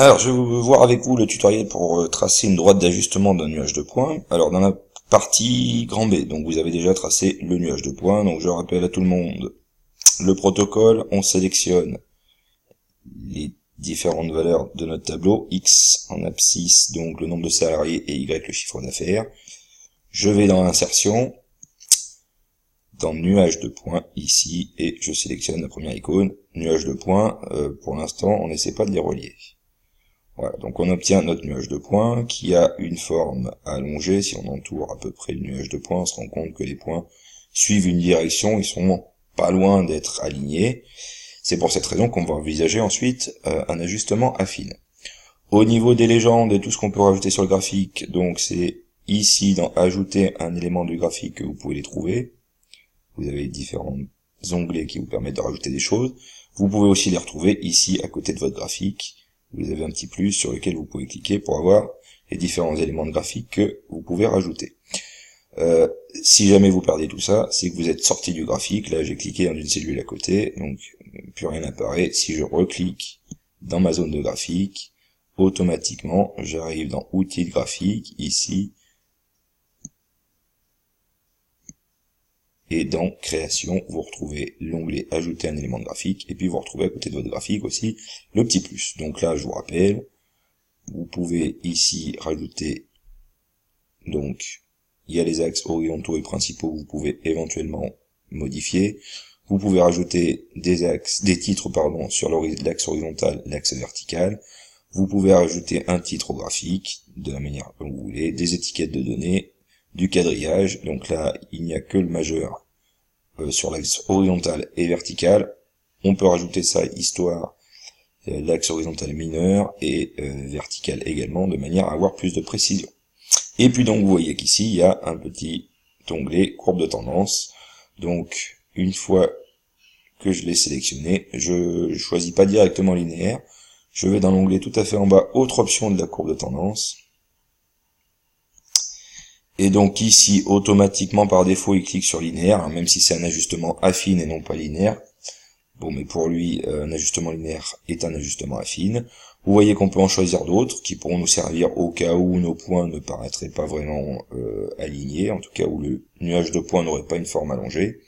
Alors, je vais voir avec vous le tutoriel pour tracer une droite d'ajustement d'un nuage de points. Alors, dans la partie grand B, donc vous avez déjà tracé le nuage de points. Donc, je rappelle à tout le monde le protocole. On sélectionne les différentes valeurs de notre tableau. X en abscisse, donc le nombre de salariés, et Y le chiffre d'affaires. Je vais dans l'insertion, dans nuage de points, ici, et je sélectionne la première icône, nuage de points. Pour l'instant, on n'essaie pas de les relier. Voilà, donc on obtient notre nuage de points qui a une forme allongée. Si on entoure à peu près le nuage de points, on se rend compte que les points suivent une direction, ils sont pas loin d'être alignés. C'est pour cette raison qu'on va envisager ensuite un ajustement affine. Au niveau des légendes et tout ce qu'on peut rajouter sur le graphique, donc c'est ici dans ajouter un élément du graphique que vous pouvez les trouver. Vous avez différents onglets qui vous permettent de rajouter des choses. Vous pouvez aussi les retrouver ici à côté de votre graphique. Vous avez un petit plus sur lequel vous pouvez cliquer pour avoir les différents éléments de graphique que vous pouvez rajouter. Si jamais vous perdez tout ça, c'est que vous êtes sorti du graphique. Là, j'ai cliqué dans une cellule à côté, donc plus rien n'apparaît. Si je reclique dans ma zone de graphique, automatiquement, j'arrive dans outils de graphique, ici, et dans création, vous retrouvez l'onglet ajouter un élément de graphique, et puis vous retrouvez à côté de votre graphique aussi le petit plus. Donc là, je vous rappelle, vous pouvez ici rajouter, donc, il y a les axes horizontaux et principaux que vous pouvez éventuellement modifier. Vous pouvez rajouter des titres, sur l'axe horizontal, l'axe vertical. Vous pouvez rajouter un titre au graphique, de la manière que vous voulez, des étiquettes de données, du quadrillage. Donc là, il n'y a que le majeur sur l'axe horizontal et vertical. On peut rajouter ça histoire l'axe horizontal mineur et vertical également, de manière à avoir plus de précision. Et puis donc vous voyez qu'ici il y a un petit onglet courbe de tendance. Donc une fois que je l'ai sélectionné, je choisis pas directement linéaire, je vais dans l'onglet tout à fait en bas, autre option de la courbe de tendance. Et donc ici, automatiquement, par défaut, il clique sur linéaire, même si c'est un ajustement affine et non pas linéaire. Bon, mais pour lui, un ajustement linéaire est un ajustement affine. Vous voyez qu'on peut en choisir d'autres, qui pourront nous servir au cas où nos points ne paraîtraient pas vraiment alignés, en tout cas où le nuage de points n'aurait pas une forme allongée.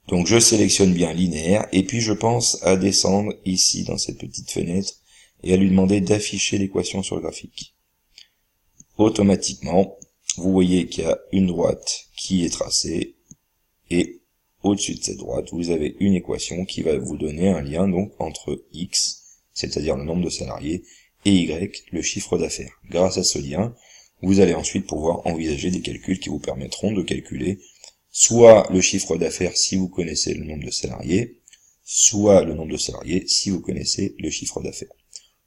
Donc je sélectionne bien linéaire, et puis je pense à descendre ici dans cette petite fenêtre, et à lui demander d'afficher l'équation sur le graphique. Automatiquement, vous voyez qu'il y a une droite qui est tracée, et au-dessus de cette droite, vous avez une équation qui va vous donner un lien donc entre X, c'est-à-dire le nombre de salariés, et Y, le chiffre d'affaires. Grâce à ce lien, vous allez ensuite pouvoir envisager des calculs qui vous permettront de calculer soit le chiffre d'affaires si vous connaissez le nombre de salariés, soit le nombre de salariés si vous connaissez le chiffre d'affaires.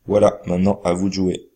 Voilà, maintenant à vous de jouer.